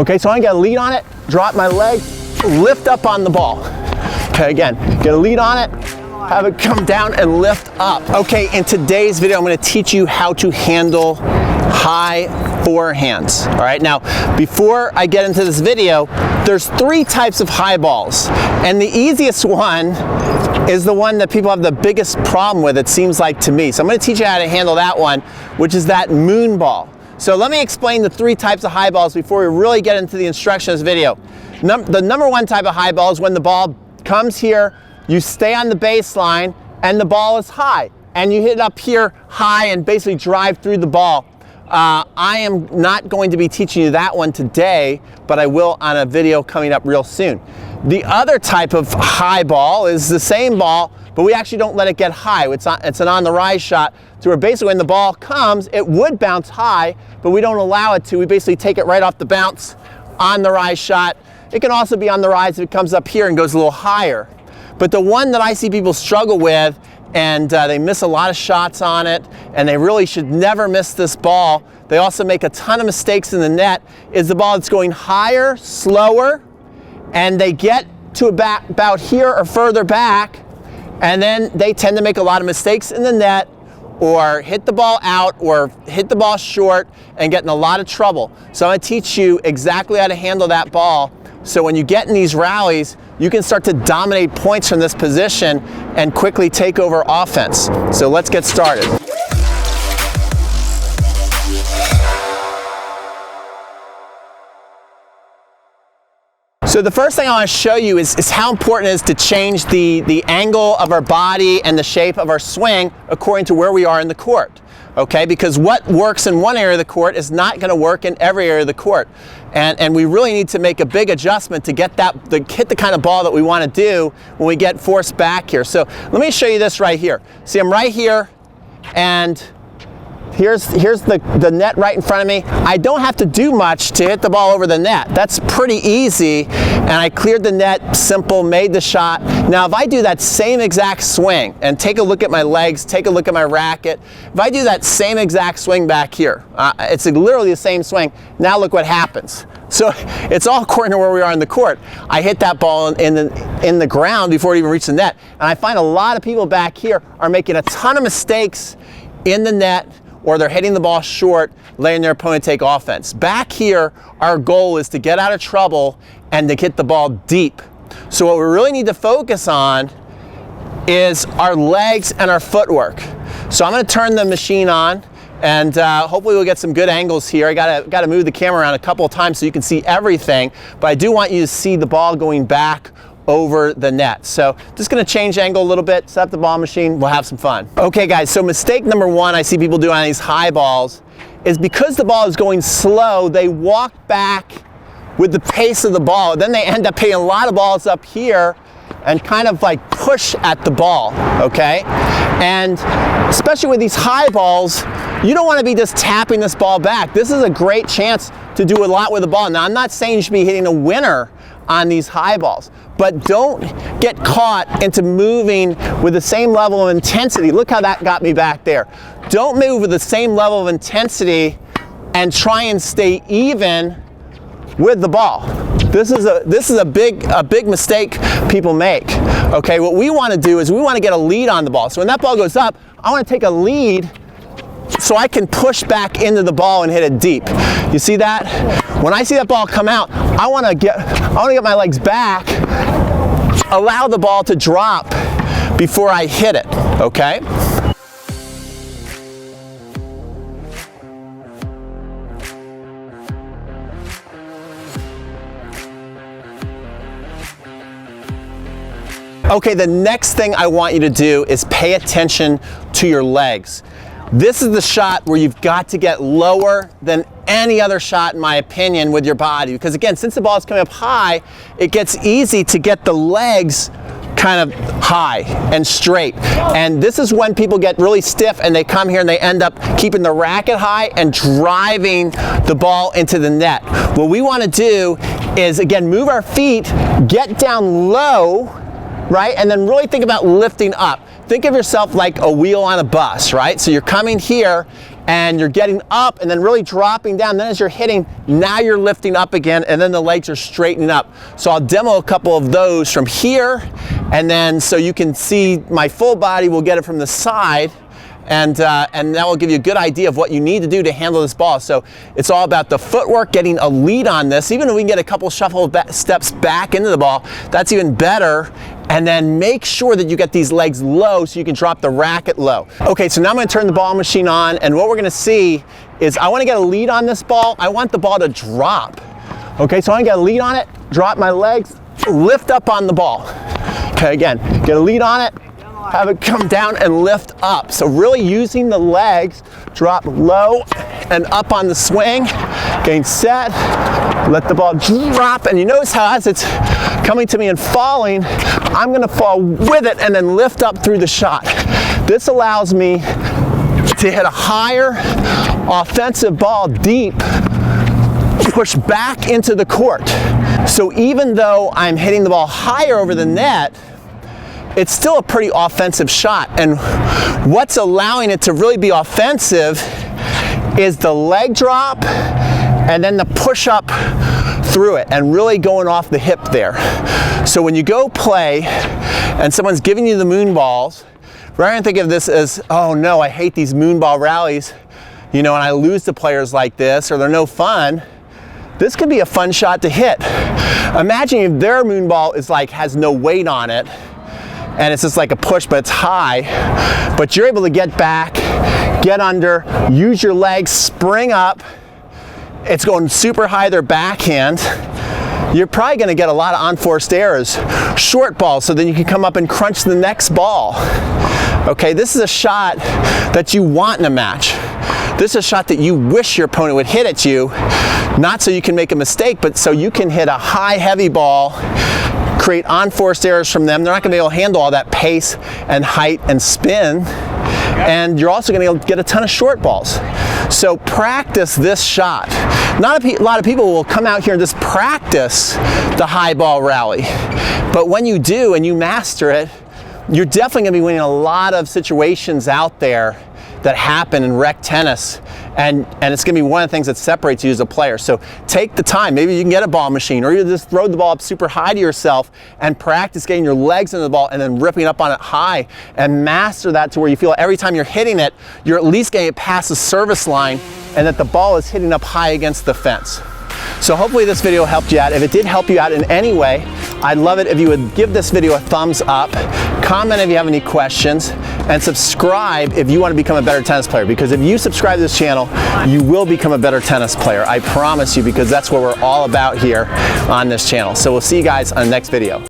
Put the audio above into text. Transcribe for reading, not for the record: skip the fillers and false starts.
Okay, so I get a lead on it, drop my legs, lift up on the ball. Okay, again, get a lead on it, have it come down and lift up. Okay, in today's video, I'm gonna teach you how to handle high forehands. All right, now, before I get into this video, there's 3 types of high balls. And the easiest one is the one that people have the biggest problem with, it seems like to me. So I'm gonna teach you how to handle that one, which is that moon ball. So let me explain the 3 types of high balls before we really get into the instruction of this video. The number 1 type of high ball is when the ball comes here, you stay on the baseline, and the ball is high. And you hit it up here high and basically drive through the ball. I am not going to be teaching you that one today, but I will on a video coming up real soon. The other type of high ball is the same ball, but we actually don't let it get high. It's an on the rise shot, to where basically when the ball comes, it would bounce high, but we don't allow it to. We basically take it right off the bounce on the rise shot. It can also be on the rise if it comes up here and goes a little higher. But the one that I see people struggle with, and they miss a lot of shots on it, and they really should never miss this ball. They also make a ton of mistakes in the net, is the ball that's going higher, slower, and they get to about here or further back, and then they tend to make a lot of mistakes in the net, or hit the ball out, or hit the ball short, and get in a lot of trouble. So I'm gonna teach you exactly how to handle that ball, so when you get in these rallies, you can start to dominate points from this position and quickly take over offense. So let's get started. So the first thing I want to show you is how important it is to change the angle of our body and the shape of our swing according to where we are in the court. Okay, because what works in one area of the court is not going to work in every area of the court. And we really need to make a big adjustment to get hit the kind of ball that we want to do when we get forced back here. So let me show you this right here. See, I'm right here, and here's the net right in front of me. I don't have to do much to hit the ball over the net. That's pretty easy, and I cleared the net, simple, made the shot. Now if I do that same exact swing, and take a look at my legs, take a look at my racket, if I do that same exact swing back here, it's literally the same swing, now look what happens. So it's all according to where we are in the court. I hit that ball in the ground before it even reached the net, and I find a lot of people back here are making a ton of mistakes in the net, or they're hitting the ball short, letting their opponent take offense. Back here, our goal is to get out of trouble and to hit the ball deep. So what we really need to focus on is our legs and our footwork. So I'm gonna turn the machine on, and hopefully we'll get some good angles here. I gotta move the camera around a couple of times so you can see everything, but I do want you to see the ball going back over the net. So just gonna change angle a little bit, set up the ball machine, we'll have some fun. Okay guys, so mistake number 1 I see people do on these high balls is because the ball is going slow, they walk back with the pace of the ball. Then they end up hitting a lot of balls up here and kind of like push at the ball, okay? And especially with these high balls, you don't want to be just tapping this ball back. This is a great chance to do a lot with the ball. Now I'm not saying you should be hitting a winner on these high balls, but don't get caught into moving with the same level of intensity. Look how that got me back there. Don't move with the same level of intensity and try and stay even with the ball. This is a big mistake people make. Okay, what we want to do is we want to get a lead on the ball. So when that ball goes up, I want to take a lead so I can push back into the ball and hit it deep. You see that? When I see that ball come out, I want to get my legs back, allow the ball to drop before I hit it, okay? Okay, the next thing I want you to do is pay attention to your legs. This is the shot where you've got to get lower than any other shot, in my opinion, with your body. Because again, since the ball is coming up high, it gets easy to get the legs kind of high and straight. And this is when people get really stiff and they come here and they end up keeping the racket high and driving the ball into the net. What we want to do is, again, move our feet, get down low, right? And then really think about lifting up. Think of yourself like a wheel on a bus, right? So you're coming here and you're getting up and then really dropping down. Then as you're hitting, now you're lifting up again, and then the legs are straightening up. So I'll demo a couple of those from here, and then so you can see my full body. We'll get it from the side, and that will give you a good idea of what you need to do to handle this ball. So it's all about the footwork, getting a lead on this. Even if we can get a couple shuffle steps back into the ball, that's even better. And then make sure that you get these legs low so you can drop the racket low. Okay, so now I'm gonna turn the ball machine on, and what we're gonna see is I wanna get a lead on this ball. I want the ball to drop. Okay, so I wanna get a lead on it, drop my legs, lift up on the ball. Okay, again, get a lead on it, have it come down and lift up. So really using the legs, drop low and up on the swing, getting set, let the ball drop, and you notice how as it's coming to me and falling, I'm gonna fall with it and then lift up through the shot. This allows me to hit a higher offensive ball deep, push back into the court. So even though I'm hitting the ball higher over the net, it's still a pretty offensive shot. And what's allowing it to really be offensive is the leg drop and then the push up through it and really going off the hip there. So when you go play and someone's giving you the moon balls, rather than think of this as, oh no, I hate these moon ball rallies, you know, and I lose to players like this, or they're no fun, this could be a fun shot to hit. Imagine if their moon ball is like, has no weight on it, and it's just like a push, but it's high, but you're able to get back, get under, use your legs, spring up. It's going super high, their backhand. You're probably gonna get a lot of unforced errors. Short ball, so then you can come up and crunch the next ball. Okay, this is a shot that you want in a match. This is a shot that you wish your opponent would hit at you, not so you can make a mistake, but so you can hit a high, heavy ball, create unforced errors from them. They're not gonna be able to handle all that pace and height and spin. And you're also gonna get a ton of short balls. So practice this shot. Not a lot of people will come out here and just practice the high ball rally. But when you do and you master it, you're definitely gonna be winning a lot of situations out there that happen in rec tennis, and it's gonna be one of the things that separates you as a player. So take the time. Maybe you can get a ball machine, or you just throw the ball up super high to yourself and practice getting your legs into the ball and then ripping up on it high, and master that to where you feel every time you're hitting it, you're at least getting it past the service line and that the ball is hitting up high against the fence. So hopefully this video helped you out. If it did help you out in any way, I'd love it if you would give this video a thumbs up, comment if you have any questions, and subscribe if you want to become a better tennis player. Because if you subscribe to this channel, you will become a better tennis player. I promise you, because that's what we're all about here on this channel. So we'll see you guys on the next video.